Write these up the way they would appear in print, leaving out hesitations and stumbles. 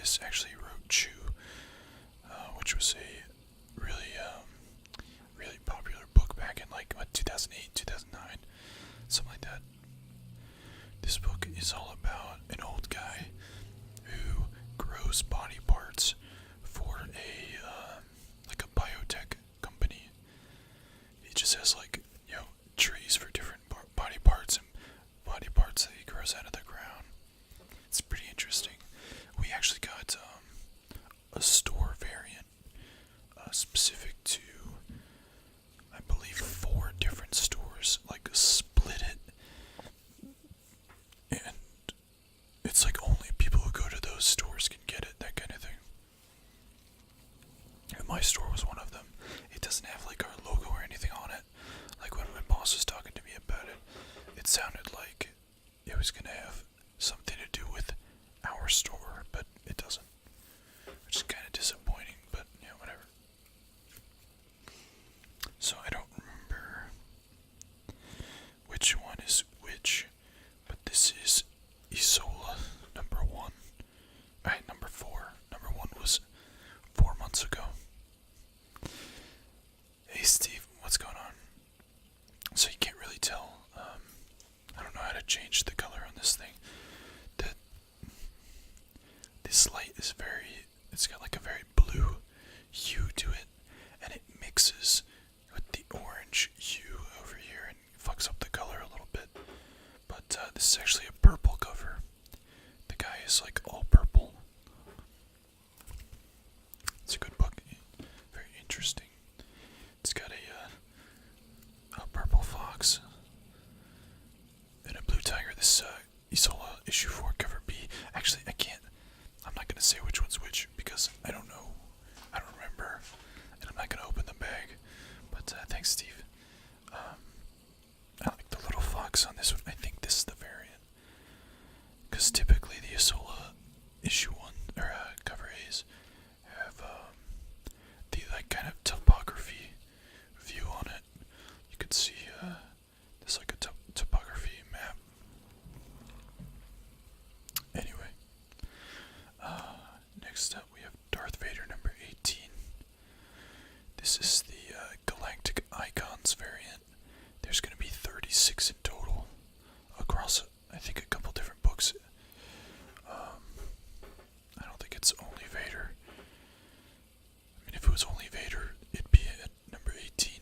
Davis actually wrote Chew, which was a really popular book back in like 2008, 2009, something like that. This book is all about an old guy who grows body parts for like a biotech company. He just has like trees for different body parts and body parts that he grows out of the ground. It's pretty interesting. We actually got a store variant specific to, I believe, 4 different stores, like split it, and it's like only people who go to those stores can get it, that kind of thing. And my store was one of them. It doesn't have like our logo or anything on it. Like when my boss was talking to me about it, it sounded like it was gonna have something to do with our store, but it doesn't. Which is kind of disappointing, but whatever. So I don't remember which one is which, but this is Isola number 1. Alright, number 4. Number 1 was 4 months ago. Hey Steve, what's going on? So you can't really tell. I don't know how to change the color on this thing. This light is it's got like a very blue hue to it, and it mixes with the orange hue over here and fucks up the color a little bit. But this is actually a purple cover. The guy is like all purple. It's a good book. Very interesting. It's got a purple fox and a blue tiger. This Isola issue 4 cover B. Actually, I'm not gonna say which one's which because I don't know. I don't remember, and I'm not gonna open the bag. But thanks, Steve. I like the little fox on this one. I think this is the variant, because typically the Isola issue 1 or cover A's have the like kind of topography view on it. You could see there's like a topography map. Anyway, next up we have Darth Vader number 18. This is the Galactic Icons variant. There's going to be 36 in total across, I think, a couple different books. I don't think it's only Vader. I mean, if it was only Vader, it'd be at number 18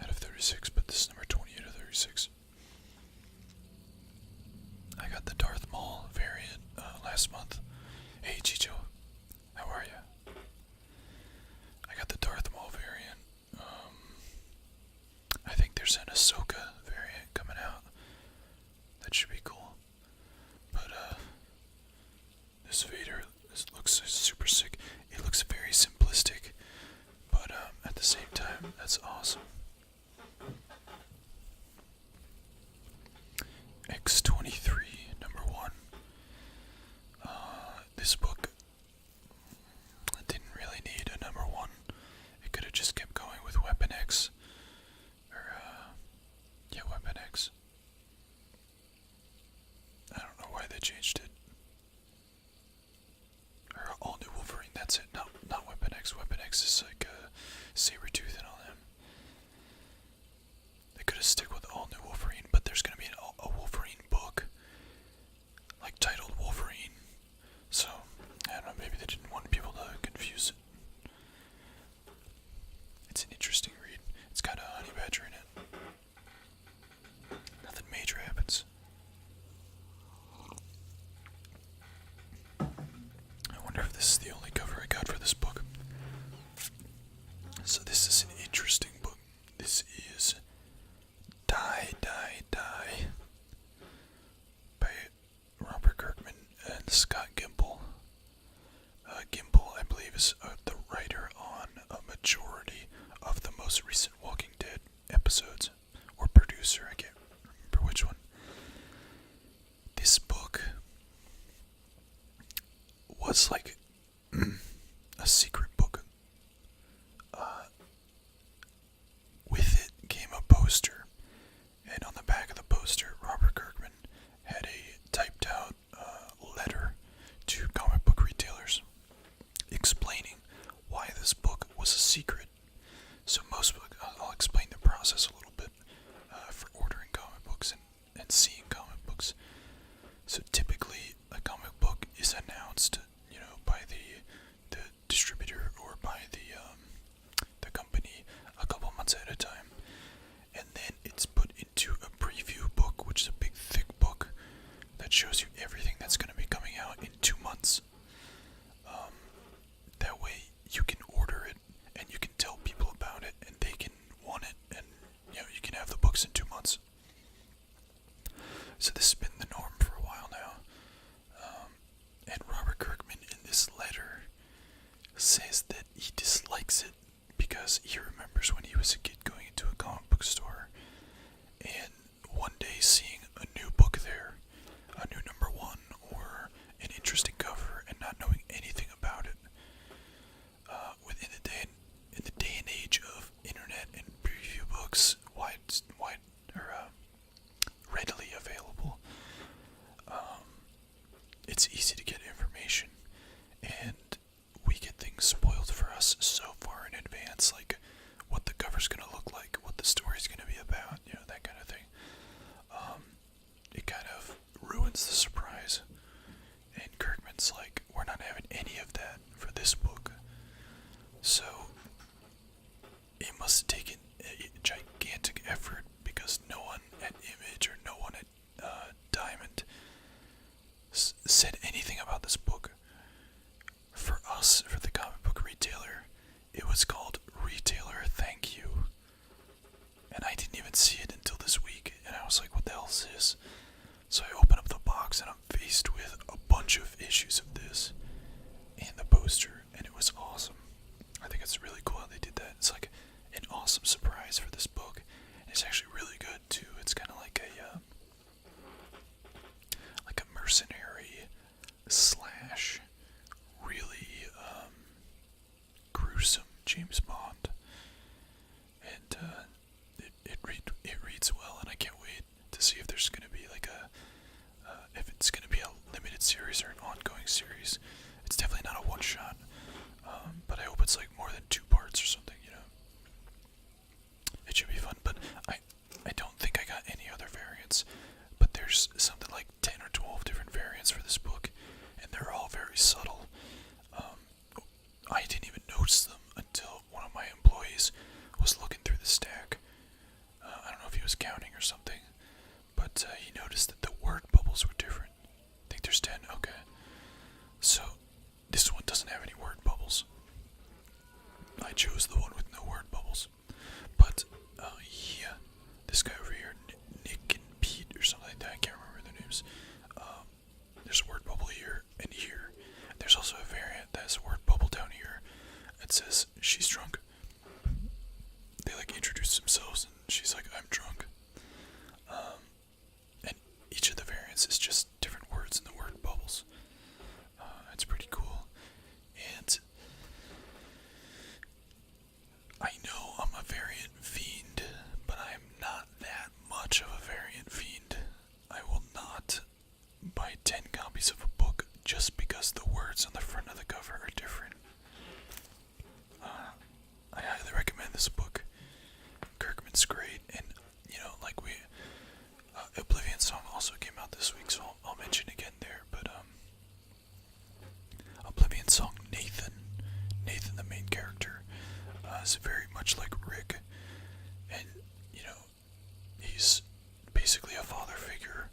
out of 36, but this is number 20 out of 36. I got the Darth Maul variant last month. Hey Chicho, how are ya? I got the Darth Maul variant. I think there's an Ahsoka variant coming out. That should be cool. But this Vader looks super sick. It looks very simplistic, but at the same time, that's awesome. X-23, number 1. This book didn't really need a number 1. It could have just kept going with Weapon X. Weapon X. I don't know why they changed it. Or All New Wolverine, that's it. No, not Weapon X. Weapon X is like Sabretooth and all them. They could have stick with All New Wolverine, but there's gonna be a Wolverine book, like titled Wolverine. So, I don't know, maybe they didn't want people to confuse it. It's an interesting read. It's got a honey badger in it. Nothing major happens. I wonder if this is the only cover I got for this book. So this is an interesting book. This is Die, Die, Die by Robert Kirkman and Scott Gimple. Gimple, I believe, is the writer on a majority of the most recent Walking Dead episodes, or producer, I can't remember which one. This book was like a secret book. With it came a poster, and on the back of the poster, Robert Kirkman had a typed out letter to comic book retailers shows you everything that's going to be coming out in 2 months. That way you can order it and you can tell people about it and they can want it, and you can have the books in 2 months. So this has been the norm for a while now. And Robert Kirkman in this letter says that he dislikes it because he remembers when he was a kid going into a comic book store and one day seeing a new book there, a new #1 or an interesting cover, and not knowing anything about it. In the day and age of internet and preview books, readily available, it's easy to get information, and we get things spoiled for us so far in advance, like what the cover's gonna look like, what the story's gonna be about, that kind of thing. It kind of ruins the surprise. And Kirkman's like, we're not having any of that for this book. So it must have taken a gigantic effort because no one at Image or no one at Diamond said anything about this book. For us, for the comic book retailer, it was called Retailer Thank You. And I didn't even see it until this week, and I was like, what the hell is this? So I open up the box and I'm faced with a bunch of issues of this and the poster, and it was awesome. I think it's really cool how they did that. It's like an awesome surprise for this book. And it's actually really good too. It's kind of like a mercenary slash really gruesome James Bond, and it reads well, and I can't wait to see if there's going to be like if it's going to be a limited series or an ongoing series. It's definitely not a one shot, but I hope it's like more than 2 parts or something. It should be fun. But I don't think I got any other variants, but there's something like 10 or 12 different variants for this book, and they're all very subtle. I didn't even notice them until one of my employees was looking through the stack. I don't know if he was counting or something, but he noticed that the word bubbles were different. I think there's 10, okay. So, this one doesn't have any word bubbles. I chose the one with no word bubbles. But, yeah, this guy over here, Nick and Pete or something like that, I can't remember their names. There's a word bubble here and here. There's also a variant that has a word bubble down here. It says, she's drunk. They introduce themselves and she's like, I'm drunk. And each of the variants is just different words in the word bubbles. It's pretty cool. And I know I'm a variant fiend, but I'm not that much of a variant fiend. I will not buy 10 copies of a book just because the words on the front of the cover are different. I highly recommend this book. Kirkman's great, and Oblivion Song also came out this week, so I'll mention again there. But Oblivion Song, Nathan the main character, is very much like Rick, and he's basically a father figure,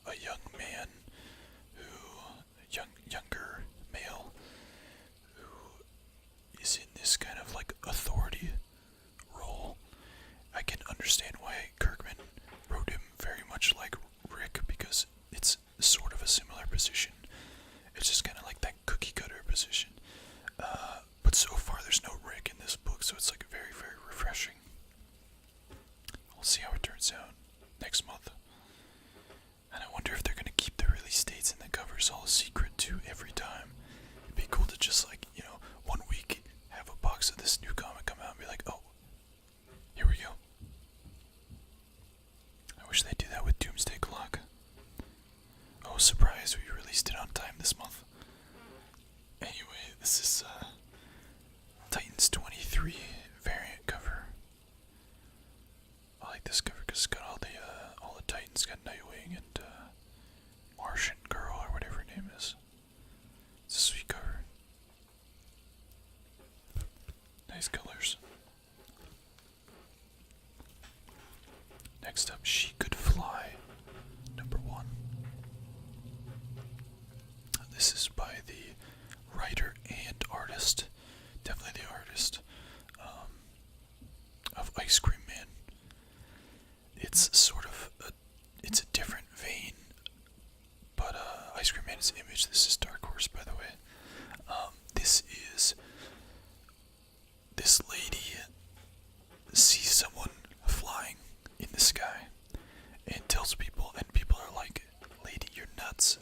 a young man younger male who is in this kind of authority role. I can understand why Kirkman wrote him very much like Rick, because it's sort of a similar position. It's just kind of like that cookie cutter position. But so far there's no Rick in this book, so it's very, very refreshing. We'll see how it turns out next month. And I wonder if they're going to keep the release dates and the covers all a secret too every time. It'd be cool to just 1 week have a box of this new comic come out and be like, oh, here we go. I wish they'd do that with Doomsday Clock. Oh, surprise, we released it on time this month. Anyway, this is Titans 23 variant cover. I like this cover because it's got all the Titans. Got Nightwing and Martian Girl or whatever her name is. It's a sweet cover. Nice colors. Next up, She Could Fly, #1. this is by the writer and artist, definitely the artist, of Ice Cream Man. It's sort of it's a different vein, but Ice Cream Man is Image. This is Dark Horse, by the way. This lady sees someone flying in the sky and tells people, and people are like, "Lady, you're nuts,"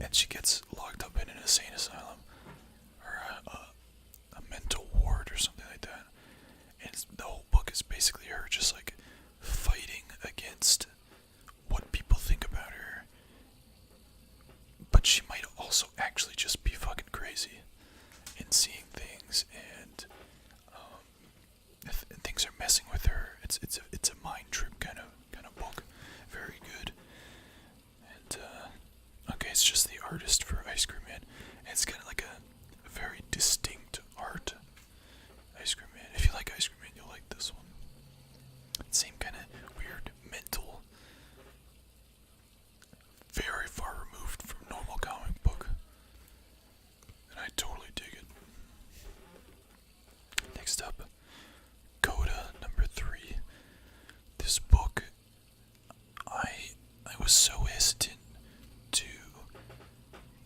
and she gets locked up in an insane asylum or a mental ward or something like that. And the whole book is basically her just like fighting against what people think about her, but she might also actually just be fucking crazy and seeing things, and things are messing with her. It's a mind trip kind of book. Very good. And okay, it's just the artist for Ice Cream Man, and it's kind of like a very distinct art. Ice Cream Man. If you like Ice Cream Man, you'll like this one. Same kind of weird mental, very far removed from normal comic book, and I totally dig it. Next up, Coda #3. This book, I was so hesitant to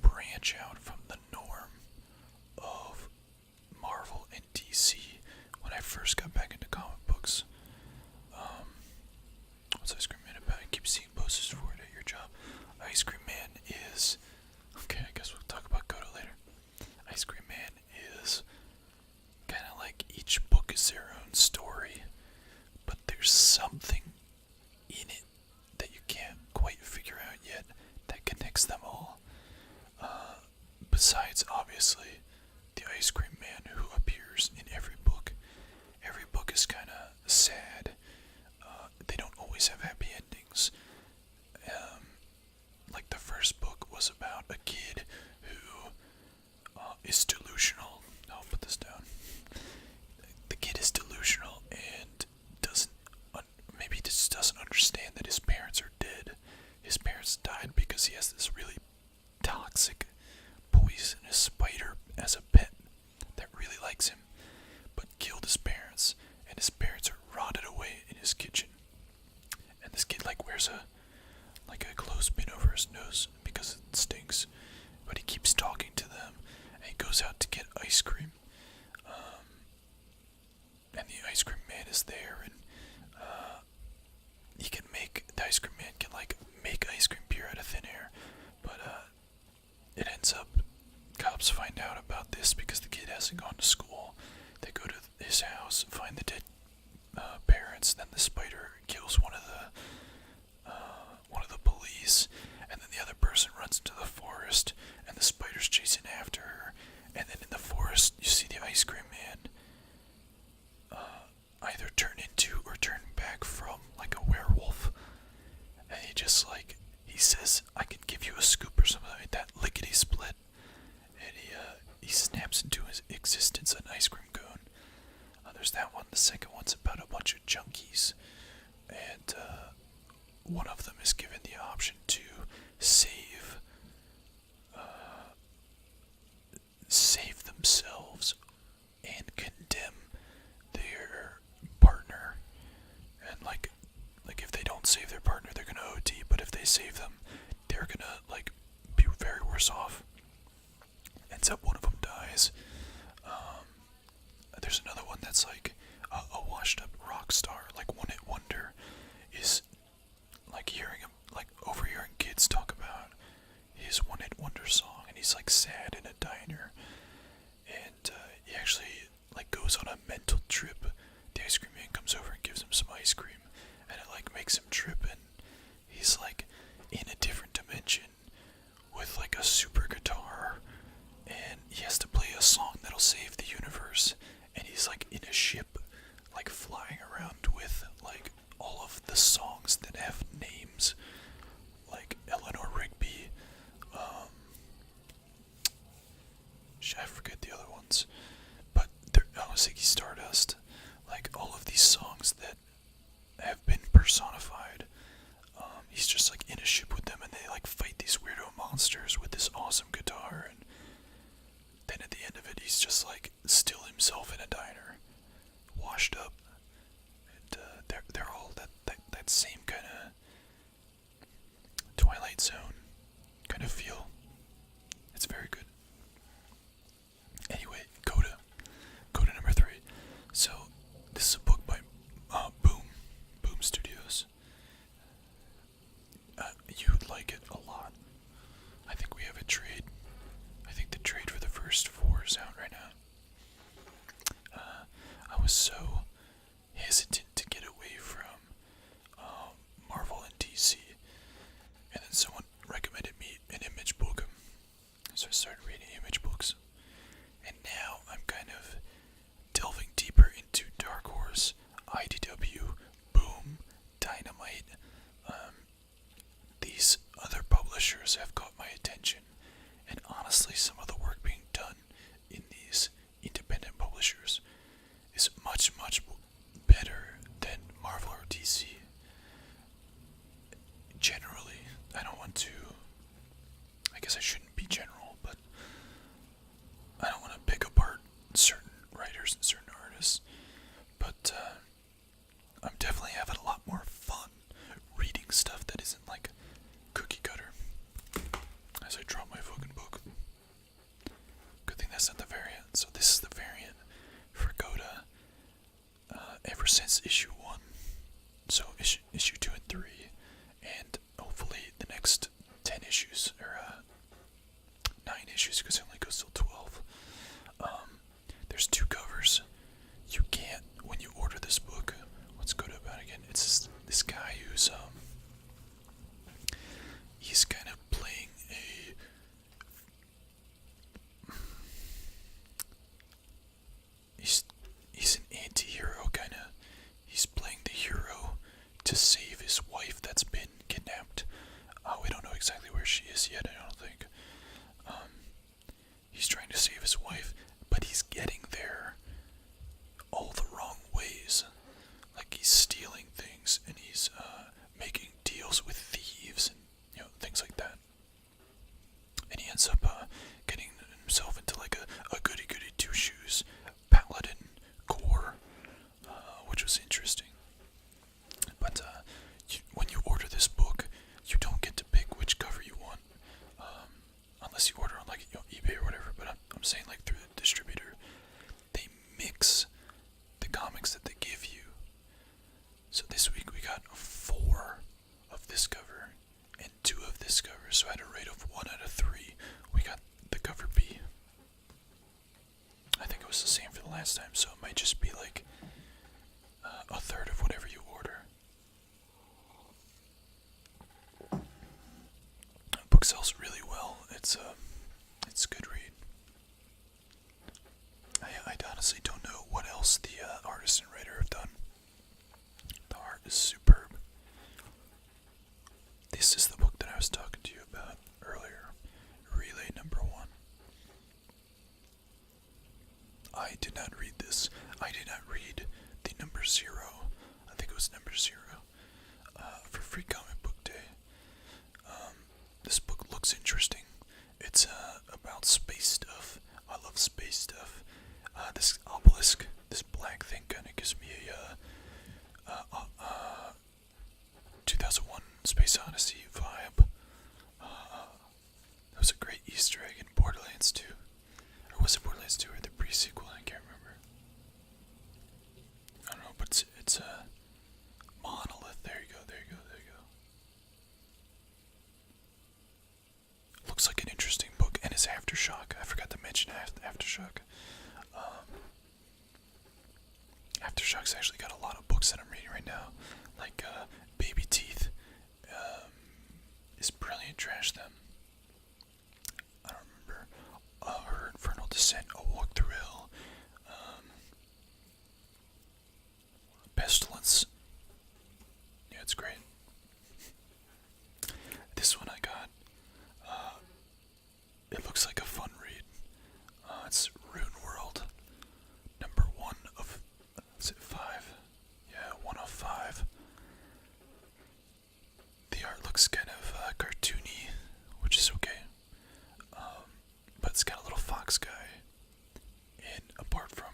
branch out from the norm of Marvel and DC when I first got back into comic books. What's Ice Cream Man about? I keep seeing posters for it at your job. Ice Cream Man is... Okay, I guess we'll talk about Coda later. Ice Cream Man is kind of like each book is their own story, but there's something in it that you can't quite figure out yet that connects them all. Besides, obviously, the Ice Cream Man who appears in every book. Every book is kind of sad. They don't always have happy endings. Like the first book was about a kid who is delusional. I'll put this down. The kid is delusional and maybe just doesn't understand that his parents are dead. His parents died because he has this really toxic, poisonous spider as a pet that really likes him, but killed his parents, and his parents are rotted away in his kitchen. And this kid wears a clothespin over his nose because it stinks, but he keeps talking to them, and he goes out to get ice cream. And the Ice Cream Man is there, and the Ice Cream Man can make ice cream pure out of thin air, but it ends up, cops find out about this because the kid hasn't gone to school. They go to his house, find the dead parents, then the spider kills one of the police, and then the other person runs into the forest, and the spider's chasing after her, and then in the forest you see the Ice Cream Man either turn into or turn back from a werewolf, and he says, "I can give you a scoop," or something like that, lickety split, and he snaps into his existence an ice cream cone. There's that one. The second one's about a bunch of junkies, and one of them is given the option to save themselves and condemn their partner, and if they don't save their partner, they're gonna OD, but if they save them, they're gonna be very worse off. Ends up one of them dies. There's another one that's a washed up rock star, one hit wonder, is overhearing kids talk about his one hit wonder song, and he's sad in a diner, and he actually goes on a mental trip. The Ice Cream Man comes over and gives him some ice cream, and it makes him trip, and he's in a different dimension with a super guitar, and he has to play a song that'll save the universe, and he's in a ship flying around with all of the songs that have names, Eleanor Rigby, I forget the other ones, but Ziggy Stardust, all of these songs that have been personified. he's just like in a ship with them, and they like fight these weirdo monsters with this awesome guitar, and then at the end of it, he's just like still himself in a diner, washed up, and they're all that same kind of Twilight Zone kind of feel. It's very good. Anyway, Coda number 3. So this is a book by Boom Studios. You'd like it a lot. I think we have a trade. I think the trade for the first 4 is out right now. I was so hesitant to get away from Marvel and DC, and then someone recommended me an Image book, so I started reading Image books, and now I'm kind of delving deeper into Dark Horse, IDW, Boom, Dynamite. These other publishers have caught my attention, and honestly, some of the work being done in these independent publishers is much, much better than Marvel or DC. Generally, I don't want to, I guess I shouldn't be general, but I don't want to pick apart certain writers and certain artists, but I'm definitely having a lot more fun reading stuff that isn't like cookie cutter. As I drop my fucking book. Good thing that's not the variant. So this is the variant for Coda ever since issue 1. So issue 2 and 3, and hopefully the next 10 issues, or 9 issues, because it only goes till 12. There's 2 covers. You can't, when you order this book, what's Coda about again? It's this guy who's he's kind of playing he's an anti-hero kinda. He's playing the hero to save his wife that's been kidnapped. We don't know exactly where she is yet, I don't think. He's trying to save his wife, but he's getting there all the wrong ways. Like he's stealing things, and he's making deals with thieves, and things like that. And he ends up getting himself into like a goody-goody two-shoes paladin core, which was interesting. But when you order this book, you don't get to pick which cover you want, unless you order on like eBay or whatever. But I'm saying like through the distributor, they mix the comics that they give you. So this week we got 4 of this cover and 2 of this cover. So at a rate of 1 out of 3, we got the cover B. I think it was the same for the last time, so it might just be like a third of whatever you order. The book sells really well. It's a good read. I honestly don't know what else the artist and writer have done. The art is superb. This is the book that I was talking to you about earlier, Relay number 1. I did not read this. I did not read the number 0. I think it was number 0 for Free Comic Book Day. This book looks interesting. It's about space stuff. I love space stuff. This obelisk, this black thing, kind of gives me a 2001 Space Odyssey vibe. That was a great Easter egg in Borderlands 2. Or was it Borderlands 2 or the pre-sequel? I can't remember. I don't know, but it's a monolith. There you go. Looks like an interesting book, and it's Aftershock. I forgot to mention Aftershock. Aftershock's actually got a lot of books that I'm reading right now, like Baby Teeth is brilliant. Trash them. I don't remember. Her Infernal Descent, A Walk Through Hell, Pestilence. Yeah, it's great. This one I got. It looks like a fun read. It's Rune World, number 1 of, is it 5? Yeah, 1 of 5. The art looks fox guy, and apart from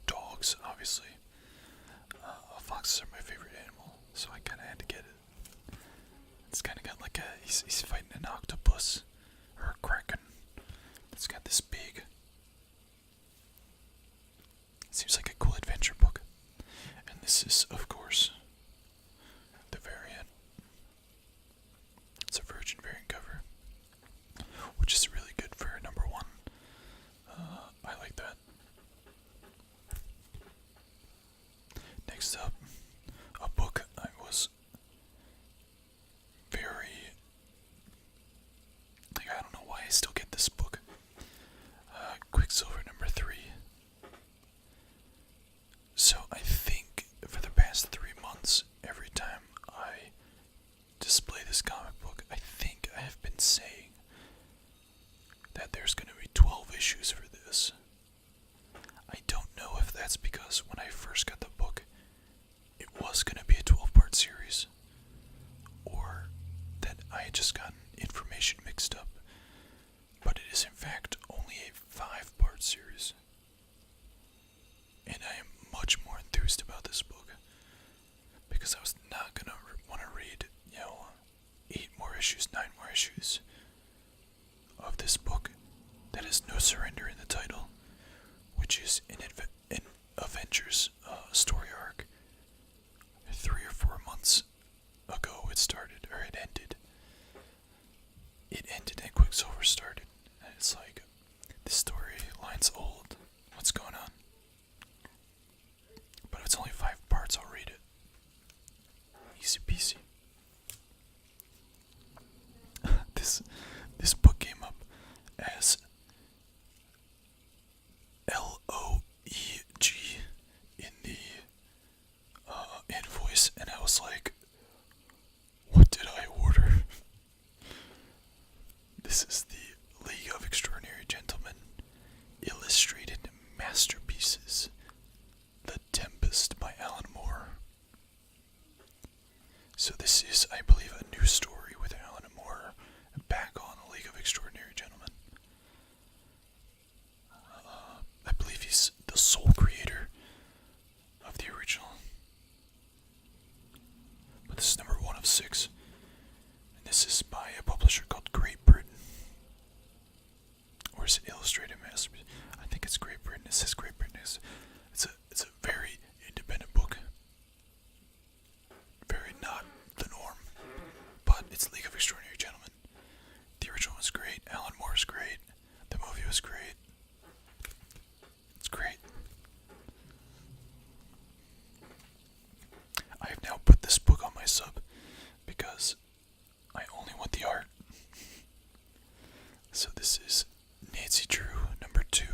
dogs, obviously, foxes are my favorite animal, so I kind of had to get it. It's kind of got like he's fighting an octopus or a kraken. It's got this big. Seems like a cool adventure book, and this is, of course, the variant. It's a Virgin variant cover, which is really good for number one. I like that. Next up, a book I was very, like, I don't know why I still get this book. Quicksilver number 3. So I think for the past 3 months, every time I display this comic book, I think I have been saying that there's going to be 12 issues for this. I don't know if that's because when I first got the book, it was going to be a 12-part series, or that I had just gotten information mixed up, but it is in fact only a 5-part series. And I am much more enthused about this book, because I was not going to want to read, 8 more issues, 9 more issues of this book that has no surrender in the title, which is an Avengers story arc. 3 or 4 months ago it started, or it ended. It ended and Quicksilver started, and it's like, this story line's old. What's going on? But if it's only 5 parts, I'll read it. Easy peasy. This book came up as LOEG in the invoice, and I was like, what did I order? This is the League of Extraordinary Gentlemen Illustrated Masterpieces, The Tempest by Alan Moore. So this is, I believe, a new story with Alan Moore back on the League of Extraordinary Gentlemen. I believe he's the sole creator of the original. But this is number 1 of 6. And this is by a publisher called Great Britain. Or is it Illustrated Masterpiece? I think it's Great Britain. It says Great Britain. It's a very independent book. Very not the norm. But it's League of Extraordinary Gentlemen. The original was great. Alan Moore's great. The movie was great. It's great. I have now put this book on my sub because I only want the art. So this is Nancy Drew number 2.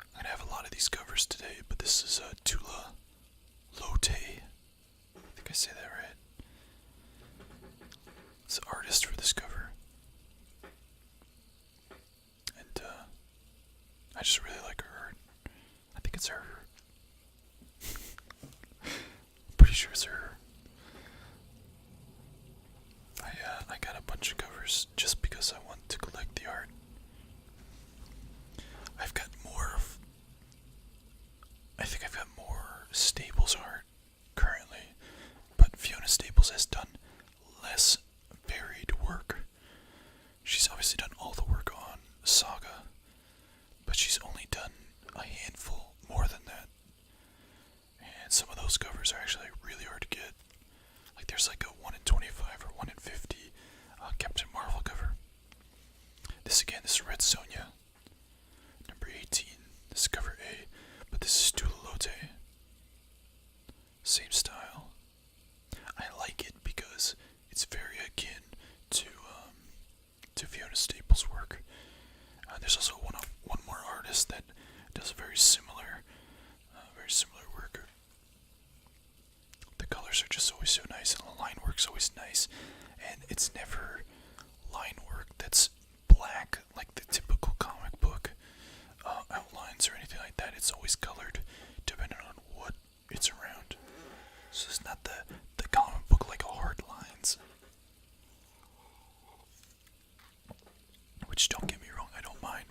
I'm gonna have a lot of these covers today, but this is Tula Lote. I think I say that right. It's the artist for this cover. And I just really like her art. I think it's her. Pretty sure it's her. I got a bunch of covers just because I want to collect the art. I think I've got more Staples art currently, but Fiona Staples has done less varied work. She's obviously done all the work on Saga, but she's only done a handful more than that. And some of those covers are actually really hard to get. Like there's like a 1 in 25 or 1 in 50 Captain Marvel cover. This is Red Sonja, number 18. This is cover A, but this is Tula Lote. Same style. I like it because it's very akin to Fiona Staples' work. There's also one more artist that does very similar work. The colors are just always so nice, and the line work's always nice, and it's never line work that's black like the typical comic book outlines or anything like that. It's always colored depending on what it's around. So it's not the comic book like hard lines. Which, don't get me wrong, I don't mind,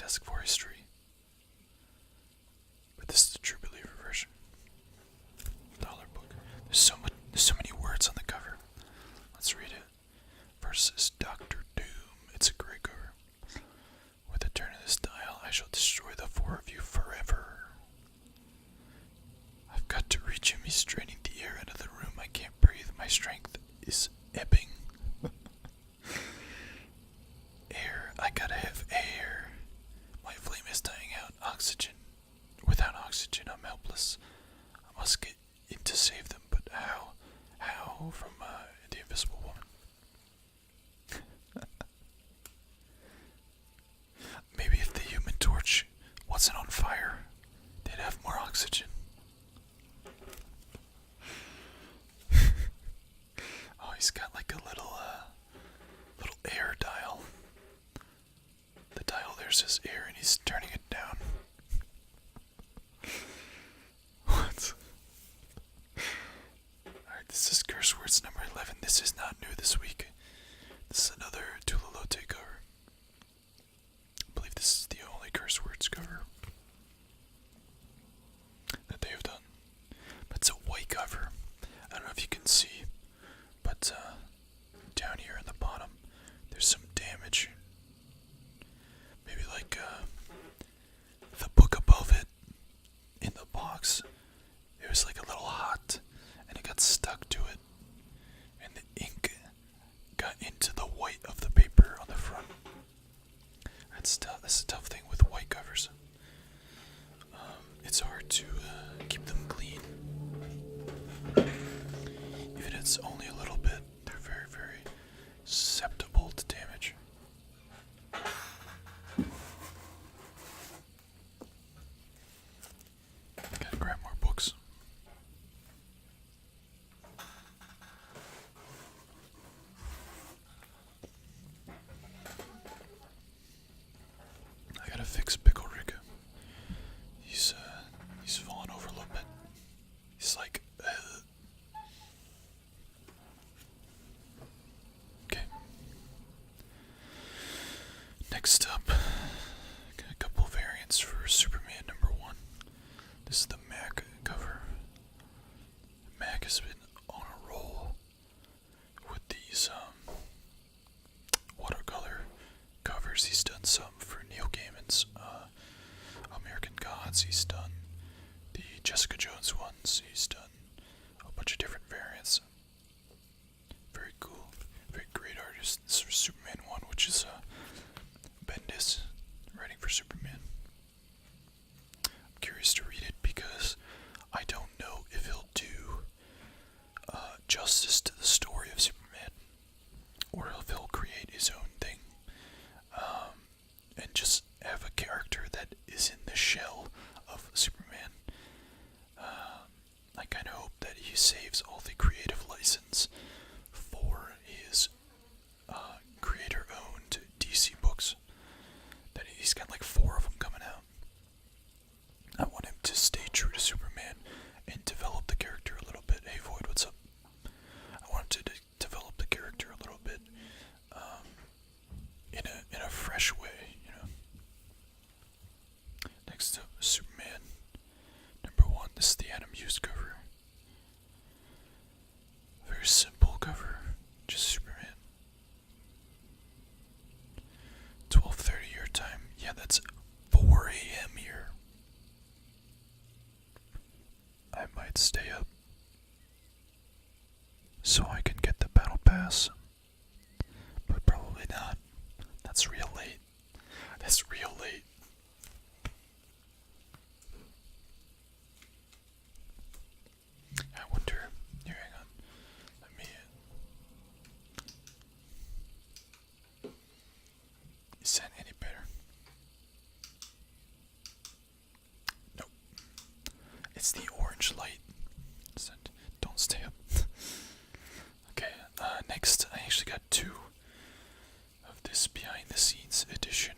Fantastic Four history. But this is the True Believer version. Dollar book. There's so many words on the cover. Let's read it. Versus Doctor Doom. It's a great cover. With a turn of this dial, I shall destroy the four of you forever. I've got to reach him. He's draining the air out of the room. I can't breathe. My strength is ebbing. Air. I gotta have air. My flame is dying out. Oxygen. Without oxygen, I'm helpless. I must get in to save them, but how? How? From the Invisible Woman. Maybe if the Human Torch wasn't on fire, they'd have more oxygen. Oh, he's got like a little air dial. The dial there says air, and he's turning it down. What? Alright, this is Curse Words number 11. This is not new this week. This is another Tulalote cover. I believe this is the only Curse Words cover that they have done. But it's a white cover. I don't know if you can see, but down here in the bottom, there's some damage. Maybe like the book above it in the box. It was like a little hot, and it got stuck to it, and the ink got into the white of the paper on the front. That's a tough thing with white covers. It's hard to keep them clean. Even if it's only a little bit, they're very, very susceptible to damage. Gotta grab more books. I gotta fix Pickle Rick. He's fallen over a little bit. He's like, okay. Next up, got a couple variants for Superman number 1. This is the Mac cover. Mac has been on a roll with these watercolor covers. He's done some for Neil Gaiman's American Gods. He's done the Jessica Jones ones. He's done a bunch of different variants. Very cool. Very great artist. This is Superman 1, which is Bendis writing for Superman. I'm curious to read it because I don't know if he'll do justice to the story of Superman, or if he'll create his own thing, and just have a character that is in the shell of Superman. I kind of hope that he saves all the creative license for his creator-owned DC books. That he's got like 4 of them coming out. I want him to stay true to Superman and develop the character a little bit. Hey Void, what's up? I want him to develop the character a little bit in a fresh way, you know. Next up, Superman number 1. This is the Adam Hughes cover. Very simple cover, just Superman. 12:30 your time. Yeah, that's 4 a.m. here. I might stay up so I can get the battle pass, but probably not. That's real late. That's real late. I wonder. Here, hang on. Let me. Is that any better? Nope. It's the orange light. Don't stay up. Okay, next I actually got 2 of this behind the scenes edition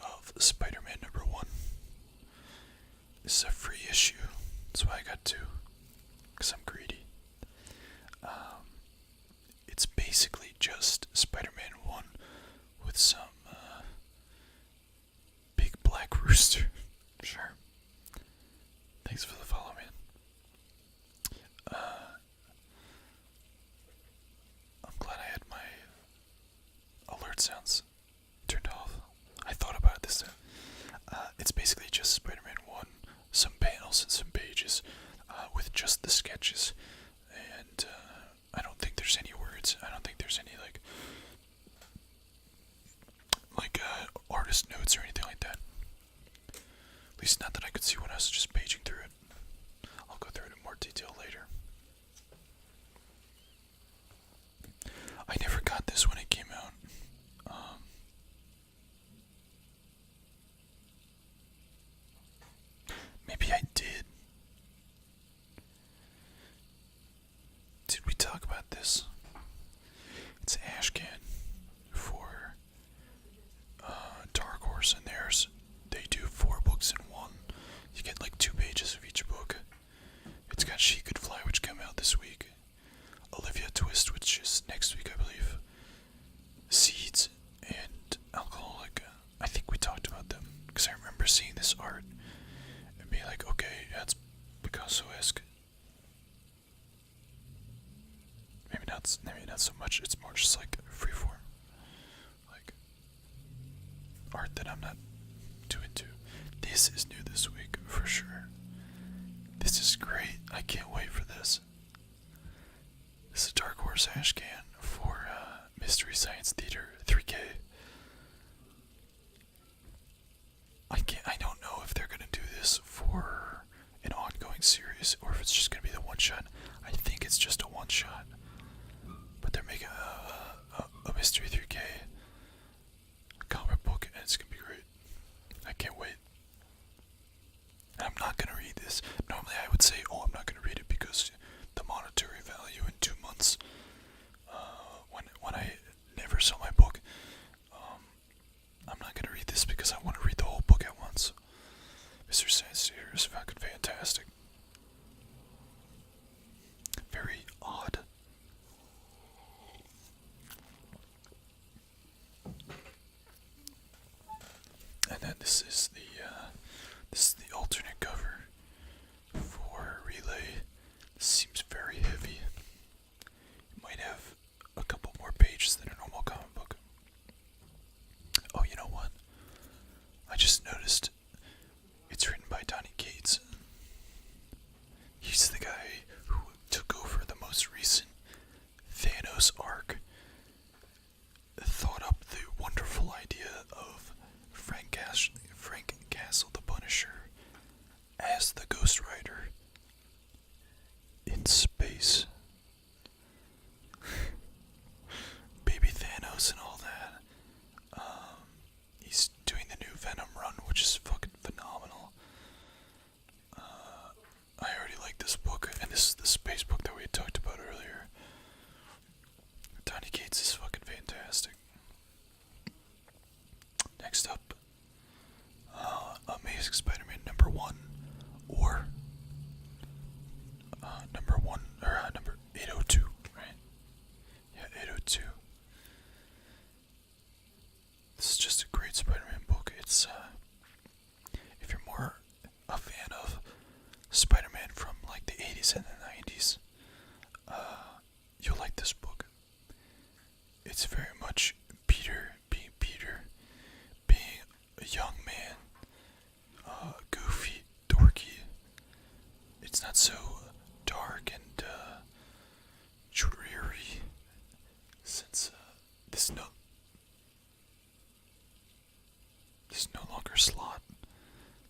of Spider-Man number 1. This is a free issue. That's why I got 2. Because I'm greedy. It's basically just Spider-Man 1 with some Black Rooster. Sure. Thanks for the follow, man. I'm glad I had my alert sounds turned off. I thought about this. It's basically just Spider-Man 1, some panels and some pages with just the sketches. And I don't think there's any words. I don't think there's any artist notes or anything like that. At least not that I could see when I was just paging through it. I'll go through it in more detail later. I never got this when it came out. Maybe I did. Did we talk about this? It's Ashcan for Dark Horse, and they do 4 books in one. You get like 2 pages of each book. It's got She Could Fly, which came out this week. Olivia Twist, which is next week, I believe. Seeds and Alcoholic. I think we talked about them because I remember seeing this art and being like, okay, that's Picasso-esque. Maybe not so much. It's more just like freeform, like art that I'm not too into. This is new this week for sure. This is great. I can't wait for this. This is Dark Horse Ashcan for Mystery Science Theater 3K. I don't know if they're gonna do this for an ongoing series or if it's just gonna be the one shot. I think it's just a one shot. But they're making a Mystery 3K comic book, and it's gonna be great. I can't wait. And I'm not gonna read this. Normally I would say, oh, I'm not gonna read it because the monetary value in 2 months, when I never sell my book, I'm not gonna read this because I want to read the whole book at once. Mr. Science Theater is fucking fantastic. Very odd. And then this is the alternate cover for Relay. This seems very heavy. It might have a couple more pages than a normal comic book. Oh, you know what? I just noticed it's written by Donny Cates. He's the guy who took over the most recent Thanos arc, thought up the wonderful idea of Frank Castle, the Punisher, as the Ghost Rider in space. Baby Thanos and all that. He's doing the new Venom run, which is fucking phenomenal. I already like this book, and this is the space book that we had talked about earlier. Donny Cates is fucking fantastic. Next up, Amazing Spider-Man #1, or number 802, right? Yeah, 802. This is just a great Spider-Man book. It's if you're more a fan of Spider-Man from like the 80s and the 90s, you'll like this book. It's very much Peter being Peter, being a young man, goofy, dorky. It's not so dark and dreary, since this no longer Slott.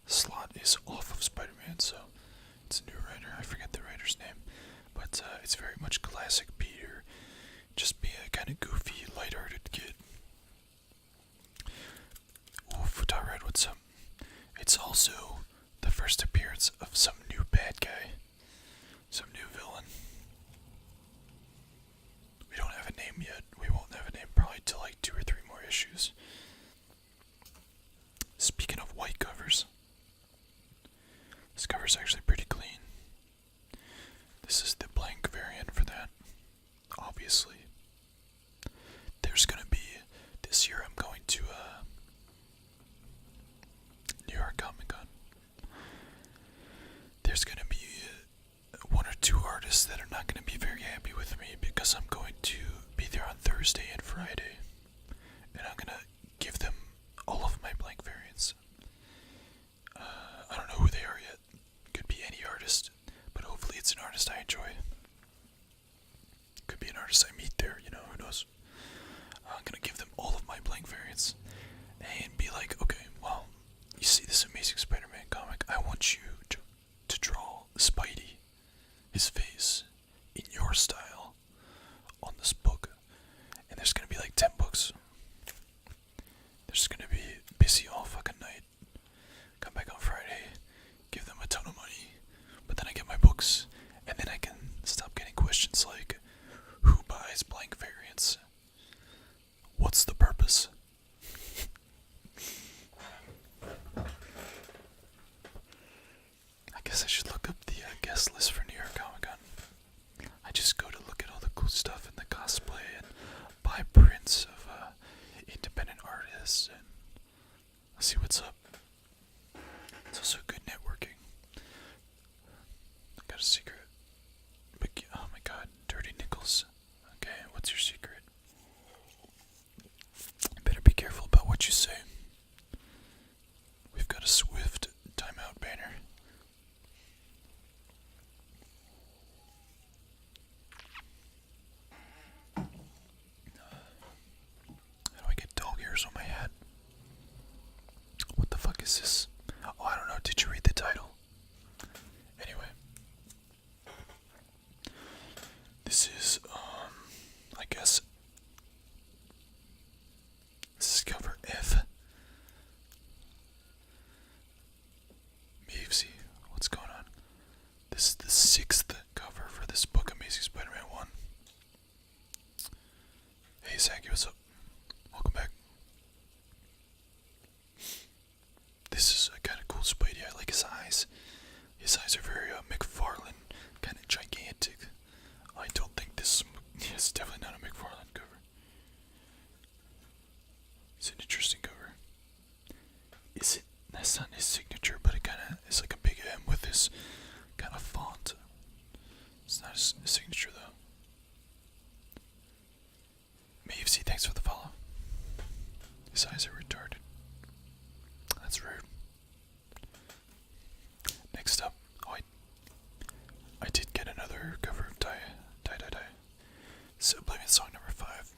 Slott is off of Spider-Man, so it's a new writer. I forget the writer's name, but it's very much classic Peter, just being a kind of goofy, lighthearted kid. Ooh, Futar Red, what's up? It's also the first appearance of some new bad guy, some new villain. We don't have a name yet. We won't have a name probably till like 2 or 3 more issues. Speaking of white covers, this cover's actually pretty clean. This is the blank variant for that, obviously. There's gonna be, this year I'm going to Thursday and Friday, and I'm gonna give them all of my blank variants. I don't know who they are yet. Could be any artist, but hopefully it's an artist I enjoy. Could be an artist I meet there, who knows. I'm gonna give them all of my blank variants and be like, okay, well, you see this Amazing Spider-Man comic, I want you to draw Spidey, his face, in your style, on this book. And there's gonna be like 10 books. There's gonna be busy all fucking night. Come back on Friday, give them a ton of money, but then I get my books, and then I can stop getting questions like, who buys blank variants? What's the purpose? I guess I should look up the guest list for New York Comic Con. I just go to look at all the cool stuff and the cosplay and buy prints of independent artists and see what's up. It's also good networking. I got a secret. Oh my god, Dirty Nichols. Okay, what's your secret? You better be careful about what you say. We've got a swift timeout banner. How do I get dog ears on my hat? What the fuck is this? Oh, I don't know. Did you read the title? Anyway. This is, I guess, this is cover F. Mavesy, what's going on? This is the 6th cover for this book, Amazing Spider-Man 1. Hey, Zachy, what's up? Welcome back. This is a kind of cool Spidey. I like his eyes. His eyes are very McFarlane, kind of gigantic. I don't think this is definitely not a McFarlane cover. It's an interesting cover. Is it? That's not his signature, but it kind of is like a big M with this kind of font. It's not his signature though. Mavesy, thanks for the follow. His eyes are retarded. That's rude. Next up, I did get another cover of Die. So Oblivion song number 5.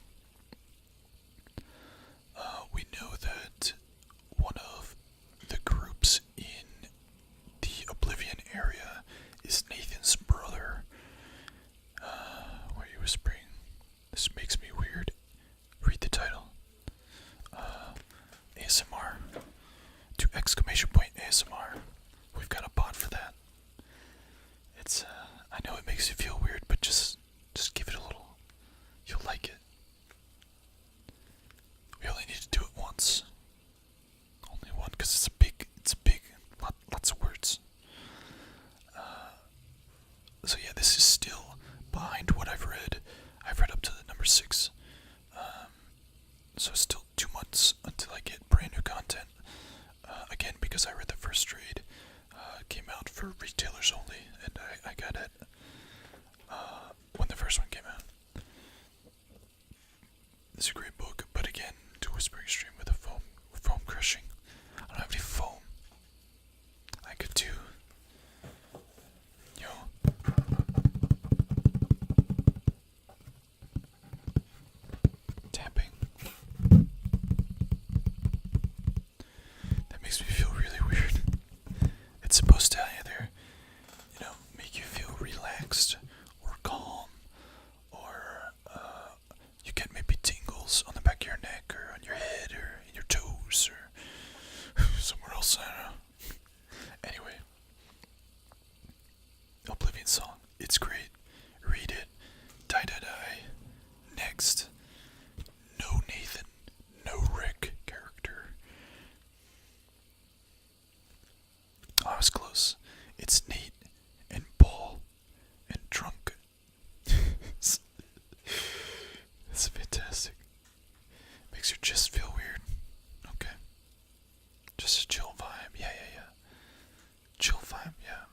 We know that one of the groups in the Oblivion area is Nathan's brother. Why are you whispering? This makes me weird. Read the title. ASMR. To exclamation point ASMR. We've got a bot for that. It's, I know it makes you feel weird, but just give it a little. You'll like it. We only need to do it once. Only one, because it's big, lots of words. So yeah, this is still behind what I've read. I've read up to the number 6. So it's still 2 months until I get brand new content. Again, because I read the first trade. It came out for retailers only, and I got it when the first one came out. It's a great book, but again, to Whispering Stream with a foam crushing. I don't have any foam. I could do, tapping. That makes me feel really weird. It's supposed to either, make you feel relaxed or calm, or you get maybe tingles on the back of your neck or on your head or in your toes or somewhere else, I don't know. Anyway, Oblivion song, it's great. Read it. Die. Next. No Nathan, no Rick character. Oh, I was close. It's Nate and Paul and Drunk. It's fantastic. Makes your chest feel weird. Okay. Just a chill vibe. Yeah. Chill vibe, yeah.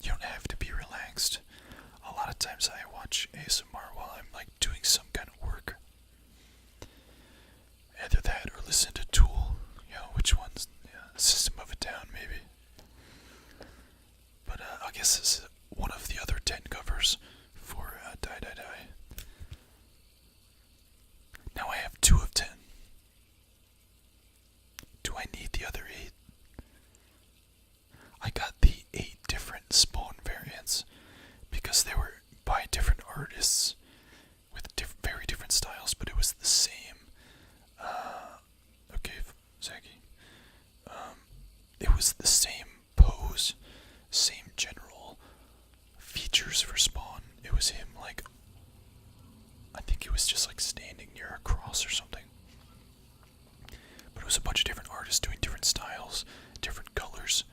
You don't have to be relaxed. A lot of times I watch ASMR while I'm like doing some down, maybe. But I guess this is one of the other 10 covers for Die Die Die. Now I have 2 of 10. Do I need the other 8? I got the 8 different Spawn variants because they were by different artists with very different styles, but it was the same. Okay, Zaki. It was the same pose, same general features for Spawn. It was him, like, I think it was just like standing near a cross or something. But it was a bunch of different artists doing different styles, different colors.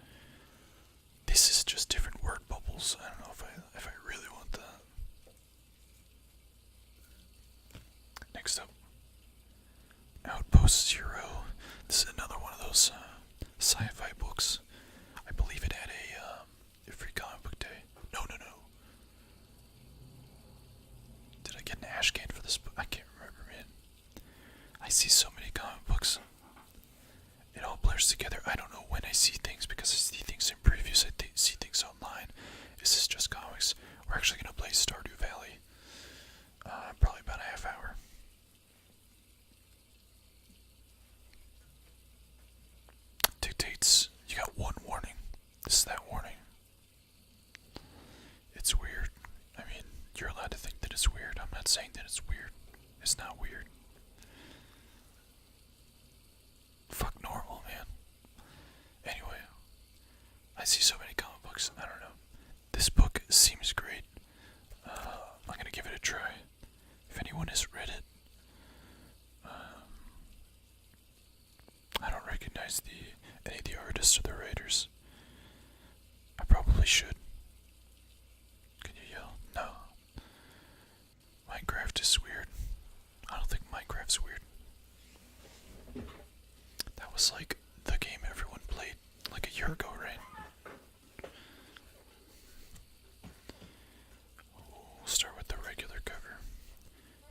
This is just different word bubbles. I don't know if I really want that. Next up, Outpost Zero. This is another one of those sci-fi books. I believe it had a free comic book day. No. Did I get an ash can for this book? I can't remember, man. I see so many comic books. It all blurs together. I don't know when I see things because I see things in previews. I see things online. Is this just comics? We're actually going to play Stardew Valley. Probably about a half hour. Dictates. You got one warning. This is that warning. It's weird. I mean, you're allowed to think that it's weird. I'm not saying that it's weird. It's not weird. Fuck normal, man. Anyway, I see so many comic books. I don't know. This book seems great. I'm gonna give it a try. If anyone has read it, I don't recognize any of the artists or the writers. I probably should. Can you yell? No. Minecraft is weird. I don't think Minecraft's weird. That was like the game everyone played like a year ago, right? We'll start with the regular cover.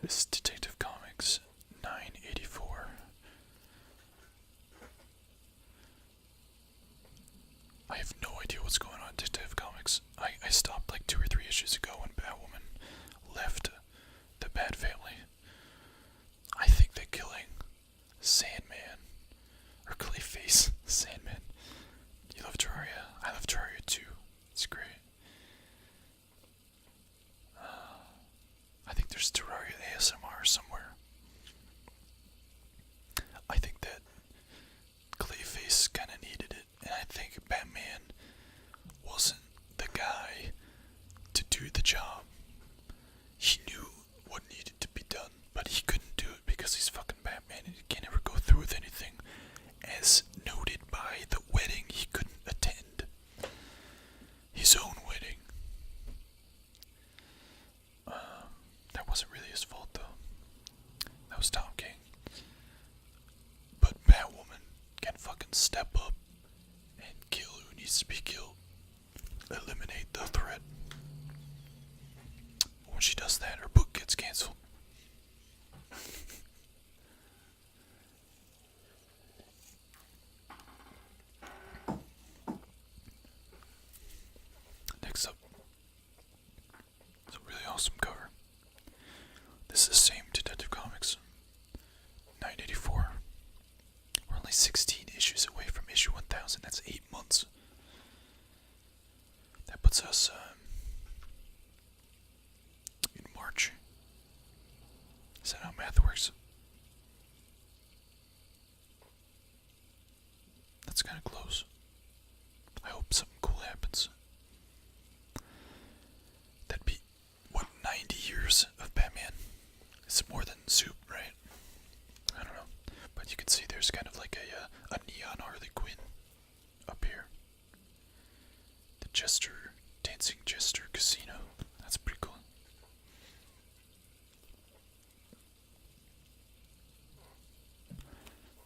This is Detective Comics 984. I have no idea what's going on in Detective Comics. I stopped like 2 or 3 issues ago when Batwoman left the Bat family. I think that killing Sandman, or Clayface Sandman. You love Terraria? I love Terraria too. It's great. I think there's Terraria ASMR somewhere. I think that Clayface kind of needed it, and I think Batman wasn't the guy to do the job. He knew what needed to be done, but he couldn't do it because he's fucking Batman and he can't ever go through with anything. As noted by the wedding he couldn't attend. His own wedding. That wasn't really his fault though. That was Tom King. But Batwoman can fucking step up and kill who needs to be killed. Eliminate the threat. When she does that, her book gets cancelled. Next up, it's a really awesome cover. This is the same Detective Comics 984. We're only 16 issues away from issue 1000. That's 8 months. That puts us in March. Is that how math works? That's kind of close. I hope something cool happens. That'd be, what, 90 years of Batman? It's more than Zoop, right? I don't know. But you can see there's kind of like a neon Harley Quinn up here. The Dancing Jester Casino. That's pretty cool.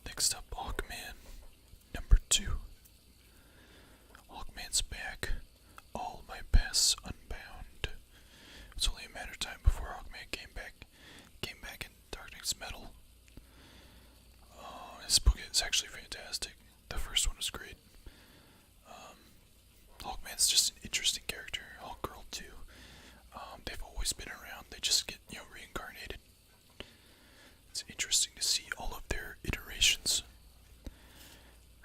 Next up, Hawkman, number 2. Hawkman's back. All my pasts unbound. It was only a matter of time before Hawkman came back in Dark Knight's Metal. This book is actually fantastic. The first one was great. It's just an interesting character. Hawkgirl too. They've always been around. They just get reincarnated. It's interesting to see all of their iterations.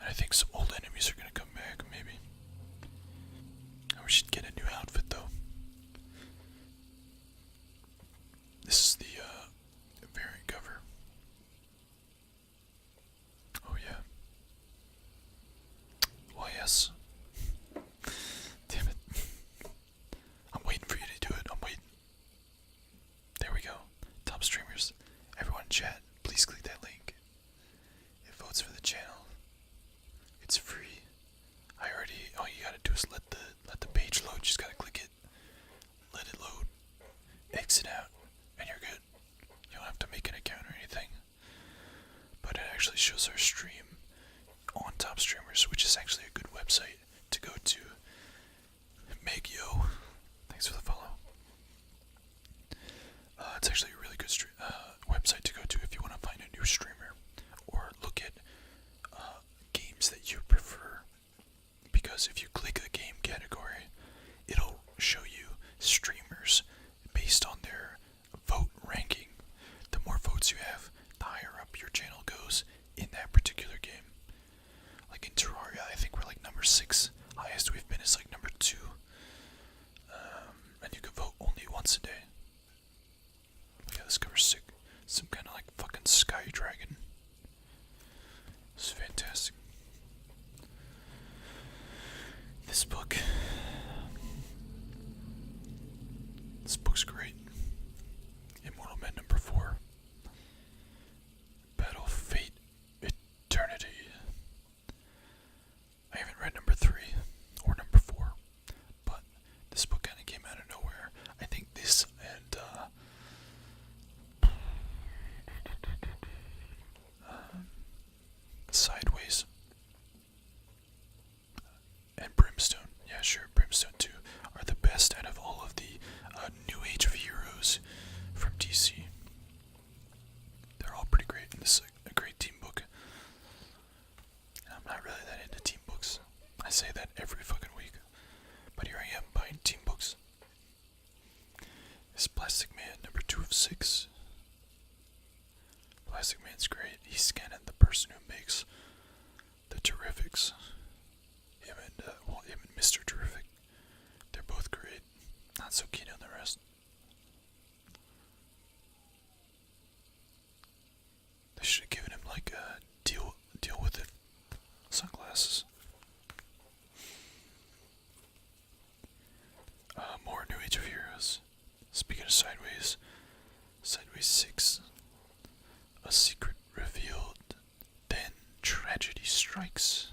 And I think some old enemies are gonna come back, maybe. We should get a new outfit though. This is the variant cover. Oh yeah. Why yes. Damn it. I'm waiting for you to do it. I'm waiting. There we go. Top streamers. Everyone in chat, please click that link. It votes for the channel. It's free. All you gotta do is let the page load. You just gotta click it. Let it load. Exit out. And you're good. You don't have to make an account or anything. But it actually shows our stream on Top Streamers, which is actually a good website to go to. Megyo, thanks for the follow. It's actually a really good website to go to if you want to find a new streamer or look at games that you prefer. Because if you click a game category, it'll show you streamers based on their vote ranking. The more votes you have, the higher up your channel goes in that particular game. Like in Terraria, I think we're like number 6. Highest we've been is like number 2. And you can vote only once a day. Look at this cover, sick. Some kind of like fucking sky dragon. It's fantastic. This book's great. Immortal Men number 4. Battle Fate Eternity. I haven't read number 3 or number 4, but this book kind of came out of nowhere. I think this and Sideways and Brimstone. Yeah, sure, Brimstone 2 are the best out of all of the New Age of Heroes from DC. They're all pretty great, and this is a great team book. And I'm not really that into team books. I say that every fucking week, but here I am buying team books. This Plastic Man, number 2 of 6. Plastic Man's great. He's scanning the person who makes the Terrifics. Him and Mr. Terrific. They're both great. Not so keen on the rest. They should have given him like a deal with it sunglasses. More New Age of Heroes. Speaking of Sideways 6. A secret revealed, then tragedy strikes.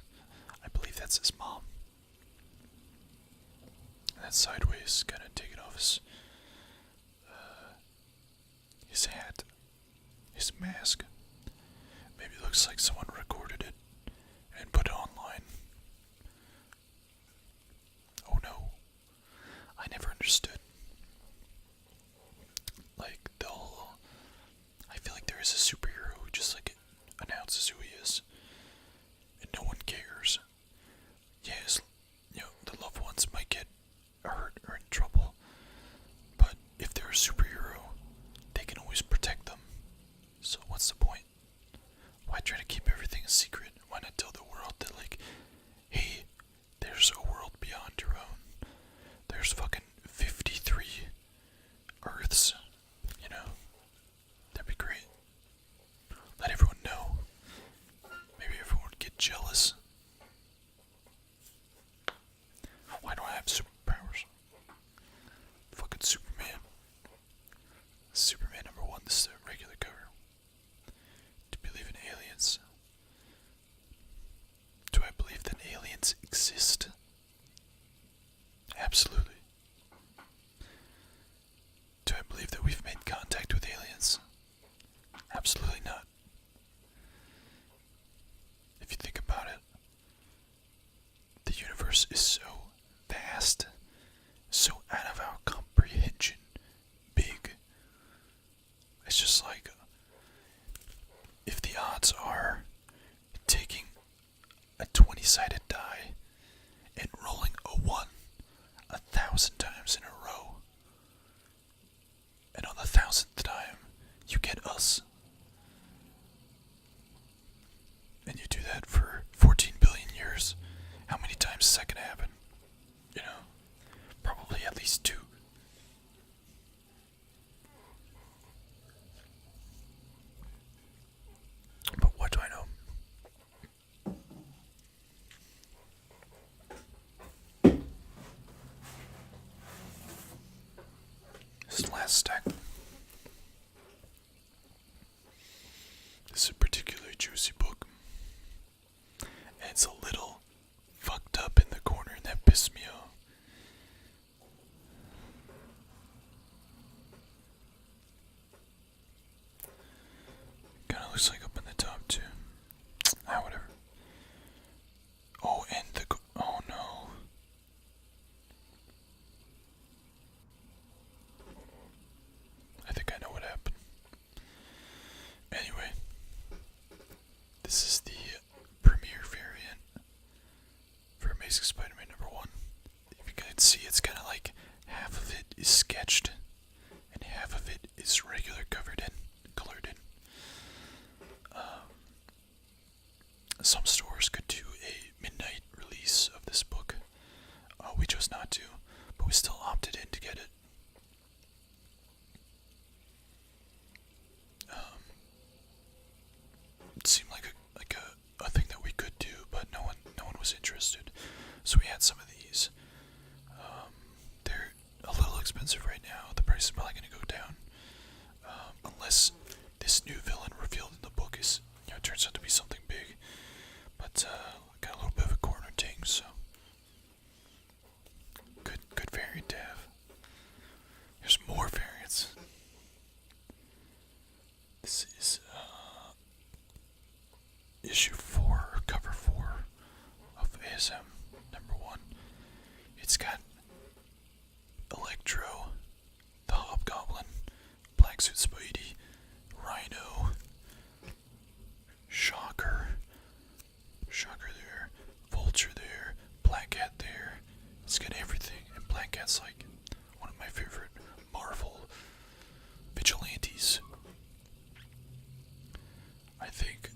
I believe that's his mom. And that Sideways kind of taking off his hat, his mask. Maybe it looks like someone recorded it and put it online. Oh no. I never understood. Like, I feel like there is a superhero who just like announces who he is, and no one cares. Yes, the loved ones might get hurt or in trouble, but if they're a superhero, they can always protect them. So what's the point? Why try to keep everything a secret? Why not tell the world that, like, hey, there's a world beyond your own. There's fucking 53 Earths, That'd be great. Let everyone know. Maybe everyone would get jealous. Why don't I have superpowers? Fucking Superman. Superman number 1, this is a regular cover. Do you believe in aliens? Do I believe that aliens exist? Absolutely. Do I believe that we've made contact with aliens? Absolutely not. If you think about it, the universe is so vast, so out of our comprehension, big. It's just like, if the odds are taking a 20-sided die and rolling a 1 at least two. But what do I know? This last stack. This is a particularly juicy book. And it's a little fucked up in the corner, and that pissed me off. Kinda looks like up in the top too. Ah, whatever. Oh, and oh no. I think I know what happened. Anyway, this is the premiere variant for Amazing Spider-Man #1. If you can see, it's kind of like half of it is sketched and half of it is regular colored in. Some stores could do a midnight release of this book. We chose not to, but we still opted in to get it. It seemed like a thing that we could do, but no one was interested. So we had some of these. They're a little expensive right now. The price is probably going to go down, unless this new villain revealed in the book is, turns out to be something big. But got a little bit of a corner ting, so good variant to have. There's more variants. This is issue 4, or cover 4 of ASM #1. It's got Electro, the Hobgoblin, Black Suit Spidey, Rhino, Shocker there, Vulture there, Black Cat there. It's got everything, and Black Cat's like one of my favorite Marvel vigilantes. I think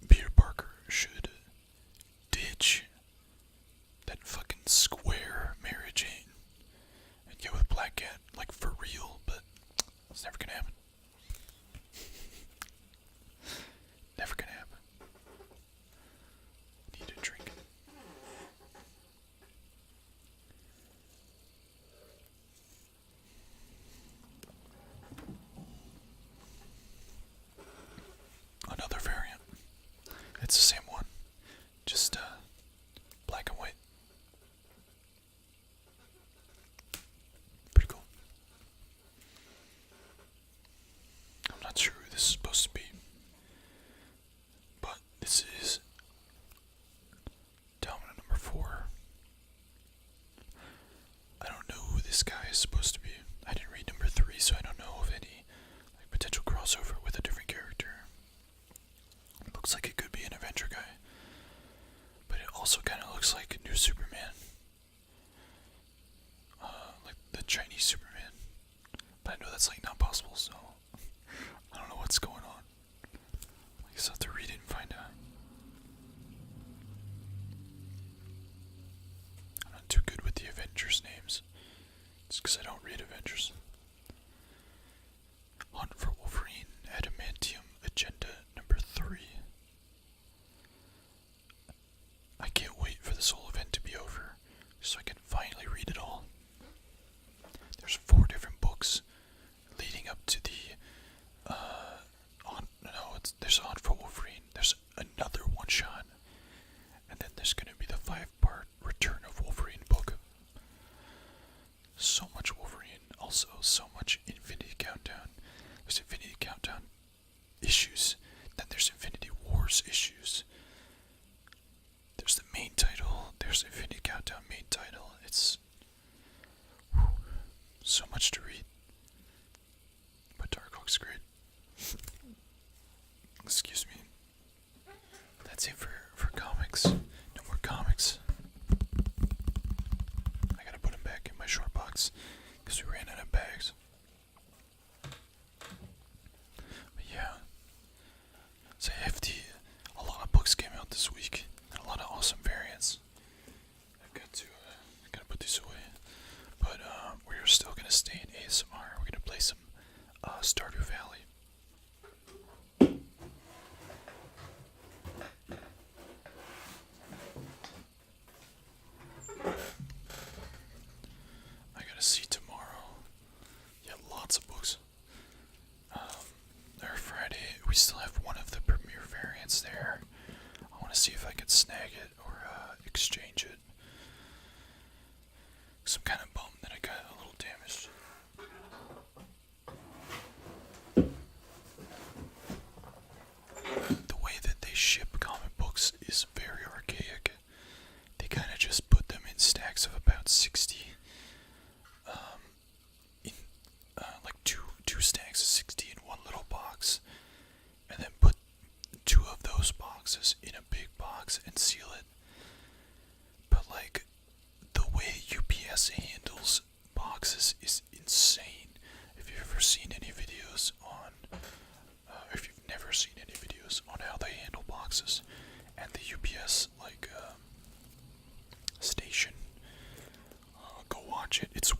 Peter Parker should ditch that fucking square Mary Jane and get with Black Cat, like for real, but it's never gonna happen. Never gonna happen. Need a drink. Another variant. It's the same one, just black and white. Pretty cool. I'm not sure who this is supposed to be, but this is Dominant #4. I don't know who this guy is supposed to be. I didn't read #3, so I don't know of any potential crossover with a different character. Looks like it could be an Avenger guy, but it also kind of looks like a new Superman, like the Chinese Superman. But I know that's like not possible, so I don't know what's going on. I guess I'll have to read it and find out. I'm not too good with the Avengers names, just because I don't read Avengers. Hunt for Wolverine, Adamantium Agenda #3. I can't wait for this whole event to be over, so I can finally read it all. There's 4 different books leading up to the there's a Hunt for Wolverine, there's another one-shot, and then there's gonna be the 5-part Return of Wolverine book. So much Wolverine, also so much Infinity Countdown. There's Infinity Countdown issues, then there's Infinity Wars issues. There's the main title, there's Infinity Countdown main title. It's so much to read. But Dark Hawk's great. Excuse me. That's it for comics. No more comics. I gotta put them back in my short box because we ran out of bags. But yeah, it's a hefty. A lot of books came out this week and a lot of awesome variants. I've got to gotta put these away. still gonna stay in ASMR. We're gonna play some Stardew Valley. I gotta see tomorrow. Yeah, lots of books. Or Friday, we still have one of the Premiere variants there. I want to see if I can snag it or exchange it. I'm kind of bummed that I got a little damaged. The way that they ship comic books is very archaic. They kind of just put them in stacks of about 60. In like two stacks of 60 in one little box, and then put two of those boxes in a big box and seal it. But like, the way UPS handles boxes is insane. If you've ever seen any videos on, if you've never seen any videos on how they handle boxes at the UPS station, go watch it. It's